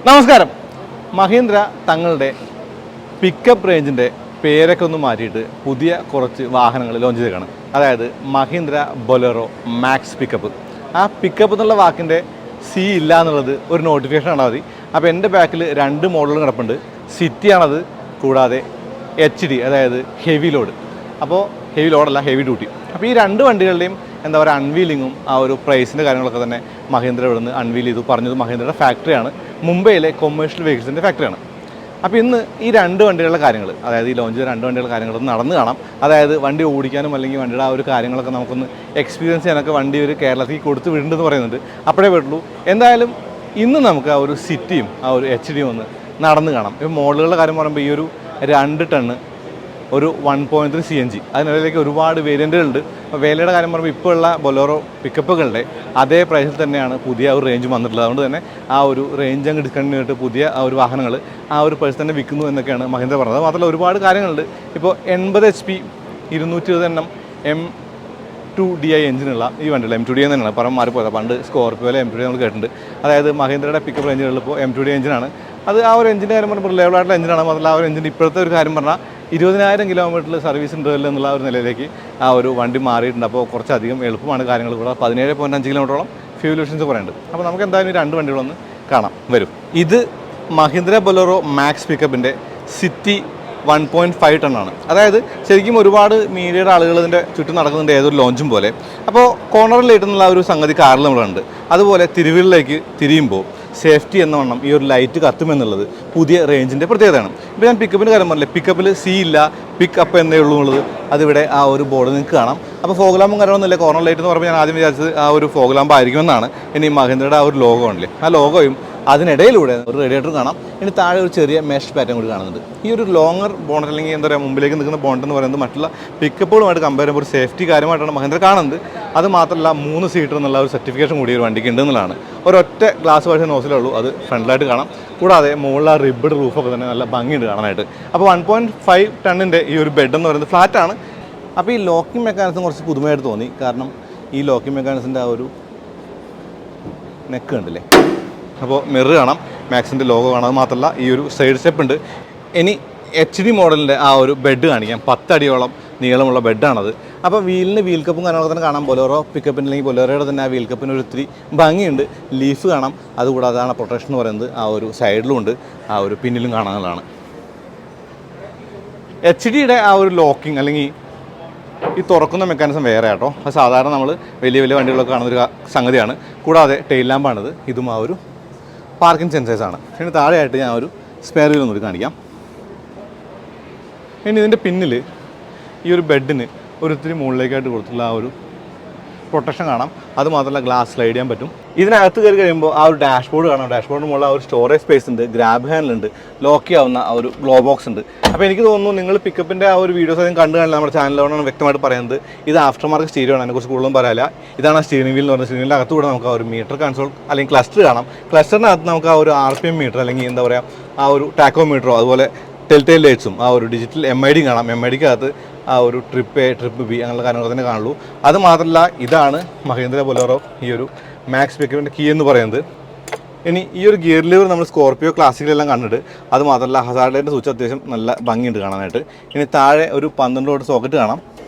നമസ്കാരം. മഹീന്ദ്ര തങ്ങളുടെ പിക്കപ്പ് റേഞ്ചിൻ്റെ പേരൊക്കെ ഒന്ന് മാറ്റിയിട്ട് പുതിയ കുറച്ച് വാഹനങ്ങൾ ലോഞ്ച് ചെയ്തേക്കാണ്. അതായത് മഹീന്ദ്ര ബൊലേറോ മാക്സ് പിക്കപ്പ്. ആ പിക്കപ്പ് എന്നുള്ള വാക്കിൻ്റെ സി ഇല്ല എന്നുള്ളത് ഒരു നോട്ടിഫിക്കേഷൻ കാണാൽ മതി. അപ്പോൾ എൻ്റെ ബാക്കിൽ രണ്ട് മോഡലുകൾ കിടപ്പുണ്ട്. സിറ്റി ആണത്, കൂടാതെ HD, അതായത് ഹെവി ലോഡ്. അപ്പോൾ ഹെവി ലോഡല്ല, ഹെവി ഡ്യൂട്ടി. അപ്പോൾ ഈ രണ്ട് വണ്ടികളുടെയും എന്താ പറയുക അൺവീലിങ്ങും ആ ഒരു പ്രൈസിൻ്റെ കാര്യങ്ങളൊക്കെ തന്നെ മഹീന്ദ്ര ഇവിടെ നിന്ന് അൺവീൽ ചെയ്തു. പറഞ്ഞത് മഹീന്ദ്രയുടെ ഫാക്ടറിയാണ്, മുംബൈയിലെ കൊമേഴ്ഷ്യൽ വെഹിക്കിൾസിൻ്റെ ഫാക്ടറിയാണ്. അപ്പോൾ ഇന്ന് ഈ രണ്ട് വണ്ടികളുടെ കാര്യങ്ങൾ, അതായത് ഈ ലോഞ്ച് ചെയ്ത രണ്ട് വണ്ടികളുടെ കാര്യങ്ങളൊന്ന് നടന്ന് കാണാം. അതായത് വണ്ടി ഓടിക്കാനും അല്ലെങ്കിൽ വണ്ടിയുടെ ആ ഒരു കാര്യങ്ങളൊക്കെ നമുക്കൊന്ന് എക്സ്പീരിയൻസ് ചെയ്യാനൊക്കെ വണ്ടി ഒരു കേരളത്തിൽ കൊടുത്ത് വിടേണ്ടെന്ന് പറയുന്നുണ്ട്. അപ്പോഴേ പറ്റുള്ളൂ. എന്തായാലും ഇന്ന് നമുക്ക് ആ ഒരു സിറ്റിയും ആ ഒരു HD ഒന്ന് നടന്ന് കാണാം. ഇപ്പോൾ മോഡലുകളുടെ കാര്യം പറയുമ്പോൾ ഈ ഒരു 2 ടണ്ണ് ഒരു 1.3 CNG, അതിനിടയിലേക്ക് ഒരുപാട് വേരിയൻറ്റുകളുണ്ട്. അപ്പോൾ വിലയുടെ കാര്യം പറയുമ്പോൾ ഇപ്പോൾ ഉള്ള ബൊലേറോ പിക്കപ്പുകളുടെ അതേ പ്രൈസിൽ തന്നെയാണ് പുതിയ ഒരു റേഞ്ച് വന്നിട്ടുള്ളത്. അതുകൊണ്ട് തന്നെ ആ ഒരു റേഞ്ച് അങ്ങ് ഡിസ്കണ്ടിന്യൂ ചെയ്തിട്ട് പുതിയ ആ ഒരു വാഹനങ്ങൾ ആ ഒരു പ്രൈസ് തന്നെ വിൽക്കുന്നു എന്നൊക്കെയാണ് മഹീന്ദ്ര പറഞ്ഞത്. മാത്രമല്ല ഒരുപാട് കാര്യങ്ങളുണ്ട്. ഇപ്പോൾ 80 HP 220 NM M2DI എഞ്ചിനുള്ള ഈ വണ്ടികൾ M2DI തന്നെയാണ്, പറയാൻ മാറിപ്പോയത്. പണ്ട് സ്കോർപ്പിയോയിലെ M2DI നമ്മൾ കേട്ടിട്ടുണ്ട്. അതായത് മഹീന്ദ്രയുടെ പിക്കപ്പ് റേഞ്ചുകളിൽ ഇപ്പോൾ M2DI എഞ്ചിനാണ്. അത് ആ ഒരു എഞ്ചിൻ്റെ കാര്യം പറഞ്ഞപ്പോൾ റിലയബിൾ ആയിട്ടുള്ള എഞ്ചിനാണ്. മാത്രമല്ല ആ ഒരു എഞ്ചിൻ്റെ ഇപ്പോഴത്തെ ഒരു കാര്യം പറഞ്ഞാൽ 20,000 കിലോമീറ്ററിൽ സർവീസ് ഉണ്ടല്ലോ എന്നുള്ള ഒരു നിലയിലേക്ക് ആ ഒരു വണ്ടി മാറിയിട്ടുണ്ട്. അപ്പോൾ കുറച്ചധികം എളുപ്പമാണ് കാര്യങ്ങൾ. കൂടെ 17.5 കിലോമീറ്ററോളം ഫ്യൂൽ എഫിഷ്യൻസി പറയുന്നുണ്ട്. അപ്പോൾ നമുക്ക് എന്തായാലും ഈ രണ്ട് വണ്ടികളൊന്ന് കാണാം വരും. ഇത് മഹീന്ദ്ര ബൊലേറോ മാക്സ് പിക്കപ്പിൻ്റെ സിറ്റി 1.5 ടണ്ണാണ്. അതായത് ശരിക്കും ഒരുപാട് മീഡിയയുടെ ആളുകൾ ഇതിൻ്റെ ചുറ്റും നടക്കുന്നുണ്ട്, ഏതൊരു ലോഞ്ചും പോലെ. അപ്പോൾ കോർണറിൽ ഇട്ടുന്നുള്ള ഒരു സംഗതി കാറിൽ നമ്മളുണ്ട്. അതുപോലെ തിരുവിലേക്ക് തിരിയുമ്പോൾ സേഫ്റ്റി എന്ന വണ്ണം ഈ ഒരു ലൈറ്റ് കത്തുമെന്നുള്ളത് പുതിയ റേഞ്ചിൻ്റെ പ്രത്യേകതയാണ്. ഇപ്പോൾ ഞാൻ പിക്കപ്പിൻ്റെ കാര്യം പറഞ്ഞില്ലേ, പിക്കപ്പിൽ സി ഇല്ല, പിക്ക് അപ്പ് എന്നേ ഉള്ളൂ എന്നുള്ളത് അതിവിടെ ആ ഒരു ബോർഡ് നിങ്ങൾക്ക് കാണാം. അപ്പോൾ ഫോഗ്ലാമ്പും കാര്യമൊന്നുമില്ല. കോർണർ ലൈറ്റ് എന്ന് പറയുമ്പോൾ ഞാൻ ആദ്യം വിചാരിച്ചത് ആ ഒരു ഫോഗ്ലാമ്പ് ആയിരിക്കുമെന്നാണ്. ഇനി മഹീന്ദ്രയുടെ ആ ഒരു ലോഗോ ഉണ്ടല്ലേ, ആ ലോഗോയും അതിനിടയിലൂടെ ഒരു റേഡിയേറ്റർ കാണാം. ഇനി താഴെ ഒരു ചെറിയ മെഷ് പാറ്റേൺ കൂടി കാണുന്നുണ്ട്. ഈ ഒരു ലോങ്ങർ ബോണ്ട് അല്ലെങ്കിൽ എന്താ പറയുക മുമ്പിലേക്ക് നിൽക്കുന്ന ബോണ്ട് എന്ന് പറയുന്നത് മറ്റുള്ള പിക്കപ്പുകളുമായിട്ട് കമ്പയർ ചെയ്യുമ്പോൾ ഒരു സേഫ്റ്റി കാര്യമായിട്ടാണ് മഹീന്ദ്ര കാണുന്നത്. അത് മാത്രമല്ല 3 സീറ്റർ എന്നുള്ള ഒരു സർട്ടിഫിക്കേഷൻ കൂടി ഒരു വണ്ടിക്ക് ഉണ്ടെന്നുള്ളതാണ്. ഒരൊറ്റ ഗ്ലാസ് വാഷ് നോസിലേ ഉള്ളൂ, അത് ഫ്രണ്ടിലായിട്ട് കാണാം. കൂടാതെ മുകളിൽ ആ റിബ്ഡ് റൂഫൊക്കെ തന്നെ നല്ല ഭംഗിയുണ്ട് കാണാനായിട്ട്. അപ്പോൾ 1.5 ടണ്ണിൻ്റെ ഈ ഒരു ബെഡ് എന്ന് പറയുന്നത് ഫ്ലാറ്റാണ്. അപ്പോൾ ഈ ലോക്കിംഗ് മെക്കാനിസം കുറച്ച് പുതുമയായിട്ട് തോന്നി. കാരണം ഈ ലോക്കിംഗ് മെക്കാനിസത്തിൻ്റെ ആ ഒരു നെക്ക് കണ്ടില്ലേ. അപ്പോൾ മിറർ കാണാം, മാക്സിൻ്റെ ലോഗോ കാണാം. അത് മാത്രമല്ല ഈ ഒരു സൈഡ് സ്റ്റെപ്പ് ഉണ്ട്. ഇനി HD മോഡലിൻ്റെ ആ ഒരു ബെഡ് കാണിക്കാം. 10 അടിയോളം നീളമുള്ള ബെഡാണത്. അപ്പോൾ വീലിന് വീൽ കപ്പും കാര്യങ്ങളൊക്കെ തന്നെ കാണാം. ബൊലേറോ പിക്കപ്പിന് അല്ലെങ്കിൽ ബൊലേറോയുടെ തന്നെ ആ വീൽ കപ്പിന് ഒരു ഇത്തിരി ഭംഗിയുണ്ട്. ലീഫ് കാണാം. അതുകൂടാതെ അതാണ് പ്രൊട്ടക്ഷൻ എന്ന് പറയുന്നത് ആ ഒരു സൈഡിലും ഉണ്ട്, ആ ഒരു പിന്നിലും കാണാനുള്ളതാണ്. HDയുടെ ആ ഒരു ലോക്കിംഗ് അല്ലെങ്കിൽ ഈ തുറക്കുന്ന മെക്കാനിസം വേറെ ആട്ടോ. അത് സാധാരണ നമ്മൾ വലിയ വലിയ വണ്ടികളൊക്കെ കാണുന്നൊരു സംഗതിയാണ്. കൂടാതെ ടെയിൽ ലാമ്പാണിത്. ഇതും ആ ഒരു പാർക്കിംഗ് സെൻസേഴ്സാണ്. ഇനി താഴെയായിട്ട് ഞാൻ ഒരു സ്പെയർ വീൽ ഒന്നുകൂടി കാണിക്കാം. ഇനി ഇതിൻ്റെ പിന്നിൽ ഈ ഒരു ബെഡിന് ഒരിത്തിരി മുകളിലേക്കായിട്ട് കൊടുത്തുള്ള ആ ഒരു പ്രൊട്ടക്ഷൻ കാണാം. അത് മാത്രമല്ല ഗ്ലാസ് സ്ലൈഡ് ചെയ്യാൻ പറ്റും. ഇതിനകത്ത് കയറി കഴിയുമ്പോൾ ആ ഒരു ഡാഷ്ബോർഡ് കാണാം. ഡാഷ്ബോർഡിന് മുകളിൽ ആ ഒരു സ്റ്റോറേജ് സ്പേസ് ഉണ്ട്, ഗ്രാബ് ഹാൻഡിലുണ്ട്, ലോക്ക് ചെയ്യാവുന്ന ആ ഒരു ഗ്ലോ ബോക്സ് ഉണ്ട്. അപ്പോൾ എനിക്ക് തോന്നുന്നു നിങ്ങൾ പിക്കപ്പിൻ്റെ ആ ഒരു വീഡിയോസ് അധികം കണ്ടു കാണില്ല. നമ്മുടെ ചാനലിലാണ് വ്യക്തമായിട്ട് പറയുന്നത് ഇത് ആഫ്റ്റർ മാർക്ക് സ്റ്റീരിയോ ആണ്. അതിനെക്കുറിച്ച് കൂടുതലും പറയാനില്ല. ഇതാണ് സ്റ്റിയറിംഗ് വീൽ എന്ന് പറഞ്ഞാൽ സ്റ്റിയറിംഗിൻ്റെ അകത്ത് കൂടെ നമുക്ക് ആ ഒരു മീറ്റർ കൺസോൾ അല്ലെങ്കിൽ ക്ലസ്റ്റർ കാണാം. ക്ലസ്റ്ററിനകത്ത് നമുക്ക് ആ ഒരു RPM മീറ്റർ അല്ലെങ്കിൽ എന്താ പറയുക ആ ഒരു ടാക്കോമീറ്ററോ അതുപോലെ ടെൽ ലൈറ്റ്സും ആ ഒരു ഡിജിറ്റൽ MID കാണാം. MIDക്കകത്ത് ആ ഒരു ട്രിപ്പ് A, ട്രിപ്പ് B അങ്ങനെയുള്ള കാര്യങ്ങൾ തന്നെ കാണുള്ളൂ. അത് മാത്രമല്ല ഇതാണ് മഹീന്ദ്ര ബൊലേറോ ഈ ഒരു മാക്സ് പിക്കപ്പിൻ്റെ കീ എന്ന് പറയുന്നത്. ഇനി ഈ ഒരു ഗിയർ ലിവർ നമ്മൾ സ്കോർപ്പിയോ ക്ലാസിക്കിലെല്ലാം കണ്ടിട്ട്. അത് മാത്രമല്ല ഹസാർഡ് ലൈറ്റിൻ്റെ സ്വിച്ച് അത്യാവശ്യം നല്ല ഭംഗിയുണ്ട് കാണാനായിട്ട്. ഇനി താഴെ ഒരു 12 വോൾട്ട് സോക്കറ്റ് കാണാം.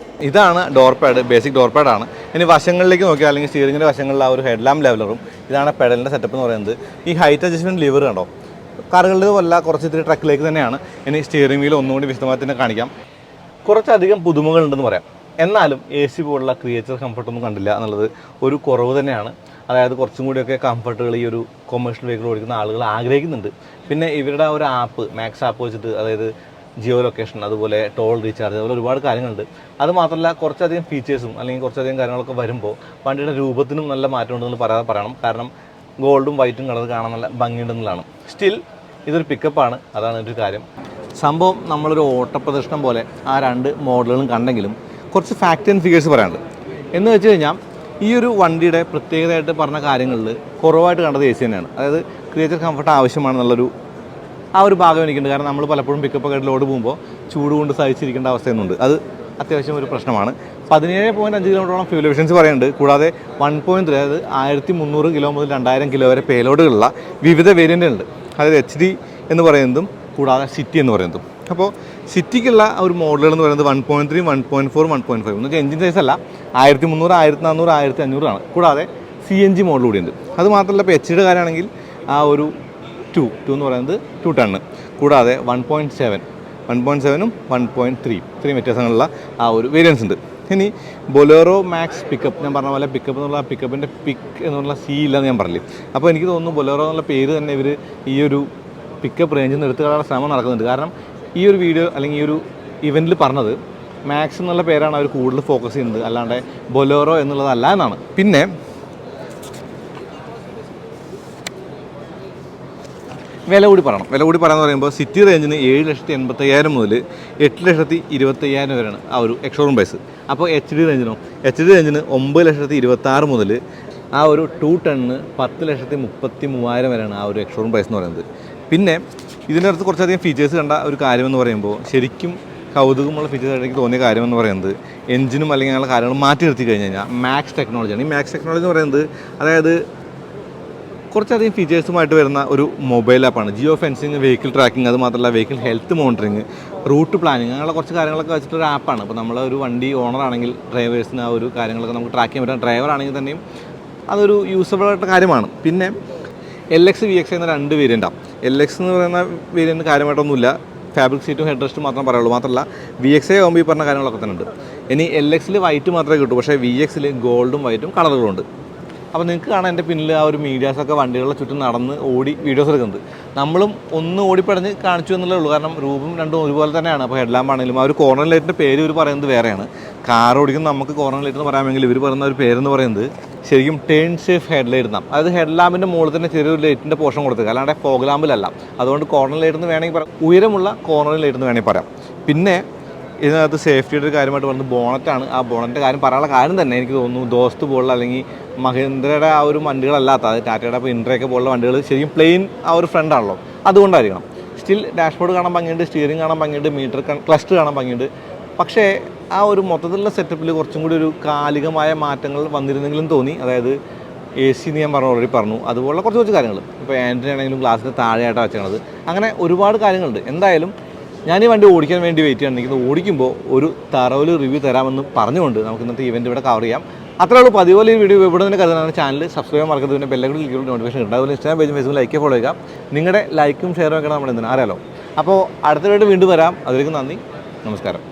ഇതാണ് ഡോർ പാഡ്, ബേസിക് ഡോർ പാഡാണ്. ഇനി വശങ്ങളിലേക്ക് നോക്കിയാൽ അല്ലെങ്കിൽ സ്റ്റിയറിംഗിൻ്റെ വശങ്ങളിൽ ആ ഒരു ഹെഡ് ലാമ്പ് ലെവലറും. ഇതാണ് പെഡലിൻ്റെ സെറ്റപ്പ് എന്ന് പറയുന്നത്. ഈ ഹൈറ്റ് അഡ്ജസ്റ്റ്മെൻറ്റ് ലിവർ കണ്ടോ, കാറുകളുടെ വല്ല കുറച്ച് ഇത്തിരി ട്രക്കിലേക്ക് തന്നെയാണ്. ഇനി സ്റ്റിയറിംഗ് വീൽ ഒന്നുകൂടി വിശദമായി തന്നെ കാണിക്കാം. കുറച്ചധികം പുതുമകളുണ്ടെന്ന് പറയാം. എന്നാലും AC പോലുള്ള ക്രിയേച്ചർ കംഫർട്ടൊന്നും കണ്ടില്ല എന്നുള്ളത് ഒരു കുറവ് തന്നെയാണ്. അതായത് കുറച്ചും കൂടിയൊക്കെ കംഫർട്ടുകൾ ഈ ഒരു കൊമേഴ്ഷ്യൽ വെഹിക്കിൾ ഓടിക്കുന്ന ആളുകൾ ആഗ്രഹിക്കുന്നുണ്ട്. പിന്നെ ഇവരുടെ ഒരു ആപ്പ് മാക്സ് ആപ്പ് വെച്ചിട്ട്, അതായത് ജിയോ ലൊക്കേഷൻ, അതുപോലെ ടോൾ റീചാർജ്, അതുപോലെ ഒരുപാട് കാര്യങ്ങളുണ്ട്. അത് മാത്രമല്ല കുറച്ചധികം ഫീച്ചേഴ്സും അല്ലെങ്കിൽ കുറച്ചധികം കാര്യങ്ങളൊക്കെ വരുമ്പോൾ വണ്ടിയുടെ രൂപത്തിനും നല്ല മാറ്റം ഉണ്ടെന്ന് പറയണം. കാരണം ഗോൾഡും വൈറ്റും കളർ കാണാൻ നല്ല ഭംഗിയുണ്ടെന്നുള്ളതാണ്. സ്റ്റിൽ ഇതൊരു പിക്കപ്പാണ്, അതാണ് ഒരു കാര്യം. സംഭവം നമ്മളൊരു ഓട്ടപ്രദർശനം പോലെ ആ രണ്ട് മോഡലുകളും കണ്ടെങ്കിലും കുറച്ച് ഫാക്റ്റ് ആൻഡ് ഫിഗേഴ്സ് പറയാനുണ്ട്. എന്ന് വെച്ച് കഴിഞ്ഞാൽ ഈ ഒരു വണ്ടിയുടെ പ്രത്യേകതയായിട്ട് പറഞ്ഞ കാര്യങ്ങളിൽ കുറവായിട്ട് കണ്ടത് AC തന്നെയാണ്. അതായത് ക്രിയേച്ചർ കംഫർട്ട് ആവശ്യമാണെന്നുള്ളൊരു ആ ഒരു ഭാഗം എനിക്കുണ്ട്. കാരണം നമ്മൾ പലപ്പോഴും പിക്കപ്പൊക്കെ ആയിട്ട് ലോഡ് പോകുമ്പോൾ ചൂട് കൊണ്ട് സഹിച്ചിരിക്കേണ്ട അവസ്ഥയൊന്നുണ്ട്. അത് അത്യാവശ്യം ഒരു പ്രശ്നമാണ്. 17.5 കിലോമീറ്ററോളം ഫ്യൂൽ എഫിഷ്യൻസി പറയുന്നുണ്ട്. കൂടാതെ 1.3 അതായത് 1300 കിലോ മുതൽ 2000 കിലോ വരെ പേലോഡുകളുള്ള വിവിധ വേരിയൻ്റുകളുണ്ട്. അതായത് HD എന്ന് പറയുന്നതും കൂടാതെ സിറ്റി എന്ന് പറയുന്നതും. അപ്പോൾ സിറ്റിക്കുള്ള ഒരു മോഡലുകൾ എന്ന് പറയുന്നത് 1.3, 1.4, 1.5 എന്ന് വെച്ചാൽ എഞ്ചിൻ സൈസ് അല്ല 1300, 1400, 1500 ആണ്. കൂടാതെ CNG മോഡൽ കൂടിയുണ്ട്. അത് മാത്രമല്ല ഇപ്പോൾ HDയുടെ കാര്യമാണെങ്കിൽ ആ ഒരു 2 എന്ന് പറയുന്നത് 2 ടണ്ണ്, കൂടാതെ 1.7, 1.7ഉം 1.3 ഇത്രയും വ്യത്യാസങ്ങളുള്ള ആ ഒരു വേരിയൻസ് ഉണ്ട്. ഇനി ബൊലേറോ മാക്സ് പിക്കപ്പ്, ഞാൻ പറഞ്ഞ പോലെ പിക്കപ്പ് എന്നുള്ള പിക്കപ്പിൻ്റെ പിക്ക് എന്നുള്ള C ഇല്ലെന്ന് ഞാൻ പറഞ്ഞില്ലേ. അപ്പോൾ എനിക്ക് തോന്നുന്നു ബൊലേറോ എന്നുള്ള പേര് തന്നെ ഇവർ ഈ ഒരു പിക്കപ്പ് റേഞ്ചിൽ നിന്ന് എടുത്തു കളയാനുള്ള ശ്രമം നടക്കുന്നുണ്ട്. കാരണം ഈ ഒരു വീഡിയോ അല്ലെങ്കിൽ ഈ ഒരു ഇവൻറ്റിൽ പറഞ്ഞത് മാക്സ് എന്നുള്ള പേരാണ് അവർ കൂടുതൽ ഫോക്കസ് ചെയ്യുന്നത്, അല്ലാണ്ട് ബൊലേറോ എന്നുള്ളതല്ല എന്നാണ്. പിന്നെ വില കൂടി പറയാമെന്ന് പറയുമ്പോൾ സിറ്റി റേഞ്ചിന് 7,85,000 മുതൽ 8,25,000 വരെയാണ് ആ ഒരു എക്സ്ഷോറൂം പ്രൈസ്. അപ്പോൾ HD റേഞ്ചിന് 9,26,000 മുതൽ ആ ഒരു 2 ടണ്ണ് 10,33,000 വരെയാണ് ആ ഒരു എക്സ്ഷോറൂം പ്രൈസ് എന്ന് പറയുന്നത്. പിന്നെ ഇതിനകത്ത് കുറച്ചധികം ഫീച്ചേഴ്സ് കണ്ട ഒരു കാര്യമെന്ന് പറയുമ്പോൾ ശരിക്കും കൗതുകമുള്ള ഫീച്ചേഴ്സ് എനിക്ക് തോന്നിയ കാര്യമെന്ന് പറയുന്നത് എഞ്ചിനും അല്ലെങ്കിൽ അങ്ങനെയുള്ള കാര്യങ്ങൾ മാറ്റി നിർത്തി കഴിഞ്ഞ് കഴിഞ്ഞാൽ മാക്സ് ടെക്നോളജിയാണ്. ഈ മാക്സ് ടെക്നോളജി എന്ന് പറയുന്നത് അതായത് കുറച്ചധികം ഫീച്ചേഴ്സുമായിട്ട് വരുന്ന ഒരു മൊബൈൽ ആപ്പാണ്. ജിയോ ഫെൻസിങ്, വെഹിക്കിൾ ട്രാക്കിംഗ്, അത് മാത്രമല്ല vehicle health monitoring, route planning, അങ്ങനെയുള്ള കുറച്ച് കാര്യങ്ങളൊക്കെ വെച്ചിട്ടൊരു ആപ്പാണ്. അപ്പോൾ നമ്മൾ ഒരു വണ്ടി ഓണറാണെങ്കിൽ ഡ്രൈവേഴ്സിന് ആ ഒരു കാര്യങ്ങളൊക്കെ നമുക്ക് ട്രാക്ക് ചെയ്യാൻ പറ്റും. ഡ്രൈവർ ആണെങ്കിൽ തന്നെയും അതൊരു യൂസബിളായിട്ട് കാര്യമാണ്. പിന്നെ LX, VX എന്ന 2 വേരിയൻറ്റാണ്. LX എന്ന് പറയുന്ന വേരിയൻറ്റ് കാര്യമായിട്ടൊന്നുമില്ല, ഫാബ്രിക് സീറ്റും ഹെഡ് റെസ്റ്റും മാത്രം പറയുള്ളൂ. മാത്രമല്ല VX ആകുമ്പോൾ ഈ പറഞ്ഞ കാര്യങ്ങളൊക്കെ തന്നെ ഉണ്ട്. ഇനി LXൽ വൈറ്റ് മാത്രമേ കിട്ടൂ, പക്ഷേ VXൽ ഗോൾഡും വൈറ്റും കളറുകളുണ്ട്. അപ്പോൾ നിങ്ങൾക്ക് കാണാൻ എൻ്റെ പിന്നിൽ ആ ഒരു മീഡിയാസൊക്കെ വണ്ടികളുടെ ചുറ്റും നടന്ന് ഓടി വീഡിയോസ് എടുക്കുന്നത്. നമ്മളും ഒന്ന് ഓടിപ്പടഞ്ഞ് കാണിച്ചു എന്നുള്ളേ ഉള്ളൂ. കാരണം രൂപം രണ്ടും ഒരുപോലെ തന്നെയാണ്. അപ്പോൾ ഹെഡ്ലാമ്പ് ആണെങ്കിലും ആ ഒരു കോർണർ ലൈറ്റിൻ്റെ പേര് ഇവർ പറയുന്നത് വേറെയാണ്. കാർ ഓടിക്കുന്ന നമുക്ക് കോർണർ ലൈറ്റ് എന്ന് പറയാമെങ്കിൽ ഇവർ പറയുന്ന ഒരു പേരെന്ന് പറയുന്നത് ശരിക്കും ടേൺ സേഫ് ഹെഡ് ലൈറ്റ് എന്നാണ്. അതായത് ഹെഡ് ലാമ്പിൻ്റെ മുകളിൽ തന്നെ ചെറിയൊരു ലൈറ്റിൻ്റെ പോർഷൻ കൊടുത്തത്, അല്ലാണ്ട് ഫോഗ് ലാമ്പിലല്ല. അതുകൊണ്ട് കോർണർ ലൈറ്റ് എന്ന് വേണമെങ്കിൽ പറയാം, ഉയരമുള്ള കോർണർ ലൈറ്റ് എന്ന് വേണമെങ്കിൽ പറയാം. പിന്നെ ഇതിനകത്ത് സേഫ്റ്റിയുടെ ഒരു കാര്യമായിട്ട് പറയുന്നത് ബോണറ്റാണ്. ആ ബോണറ്റിൻ്റെ കാര്യം പറയാനുള്ള കാര്യം തന്നെ എനിക്ക് തോന്നുന്നു ദോസ്ത് പോലുള്ള അല്ലെങ്കിൽ മഹീന്ദ്രയുടെ ആ ഒരു വണ്ടികളല്ലാത്ത, അത് ടാറ്റയുടെ ഇപ്പോൾ ഇൻട്രയൊക്കെ പോലുള്ള വണ്ടികൾ ശരിക്കും പ്ലെയിൻ ആ ഒരു ഫ്രണ്ടാണല്ലോ, അതുകൊണ്ടായിരിക്കണം. സ്റ്റിൽ ഡാഷ്ബോർഡ് കാണാൻ ഭംഗിയുണ്ട്, സ്റ്റിയറിംഗ് കാണാൻ ഭംഗിയുണ്ട്, മീറ്റർ ക്ലസ്റ്റർ കാണാൻ ഭംഗിയുണ്ട്. പക്ഷേ ആ ഒരു മൊത്തത്തിലുള്ള സെറ്റപ്പിൽ കുറച്ചും കൂടി ഒരു കാലികമായ മാറ്റങ്ങൾ വന്നിരുന്നെങ്കിലും തോന്നി. അതായത് AC എന്ന് ഞാൻ ഓൾറെഡി പറഞ്ഞു, അതുപോലുള്ള കുറച്ച് കാര്യങ്ങൾ. ഇപ്പോൾ ആൻഡ്രി ആണെങ്കിലും ഗ്ലാസിന് താഴെയായിട്ടാണ് വെച്ചത്. അങ്ങനെ ഒരുപാട് കാര്യങ്ങളുണ്ട്. എന്തായാലും ഞാൻ ഈ വണ്ടി ഓടിക്കാൻ വേണ്ടി വെയിറ്റ് ചെയ്യണമെങ്കിൽ ഓടിക്കുമ്പോൾ ഒരു തറവിൽ റിവ്യൂ തരാമെന്ന് പറഞ്ഞുകൊണ്ട് നമുക്ക് ഇന്നത്തെ ഇവൻറ്റ് ഇവിടെ കവർ ചെയ്യാം. അത്രേ ഉള്ളൂ. പതിപോലെ ഈ വീഡിയോ ഇവിടെ നിന്ന് കരുതാനാണ്. ചാനൽ സബ്സ്ക്രൈബ് മറക്കരുത്. പിന്നെ ബെല്ലൈക്കൺ ക്ലിക്ക് ചെയ്ത് നോട്ടിഫിക്കേഷൻ ഉണ്ട്. അതുപോലെ ഇൻസ്റ്റാഗ്രാം പേജും ഫേസ്ബുക്ക് ലൈക്ക് ഫോളോ ചെയ്യുക. നിങ്ങളുടെ ലൈക്കും ഷെയറും ഒക്കെ നമ്മൾ എന്തിനാണ് അറിയാലോ. അപ്പോൾ അടുത്ത വീണ്ടും വരാം. അതിലേക്ക് നന്ദി, നമസ്കാരം.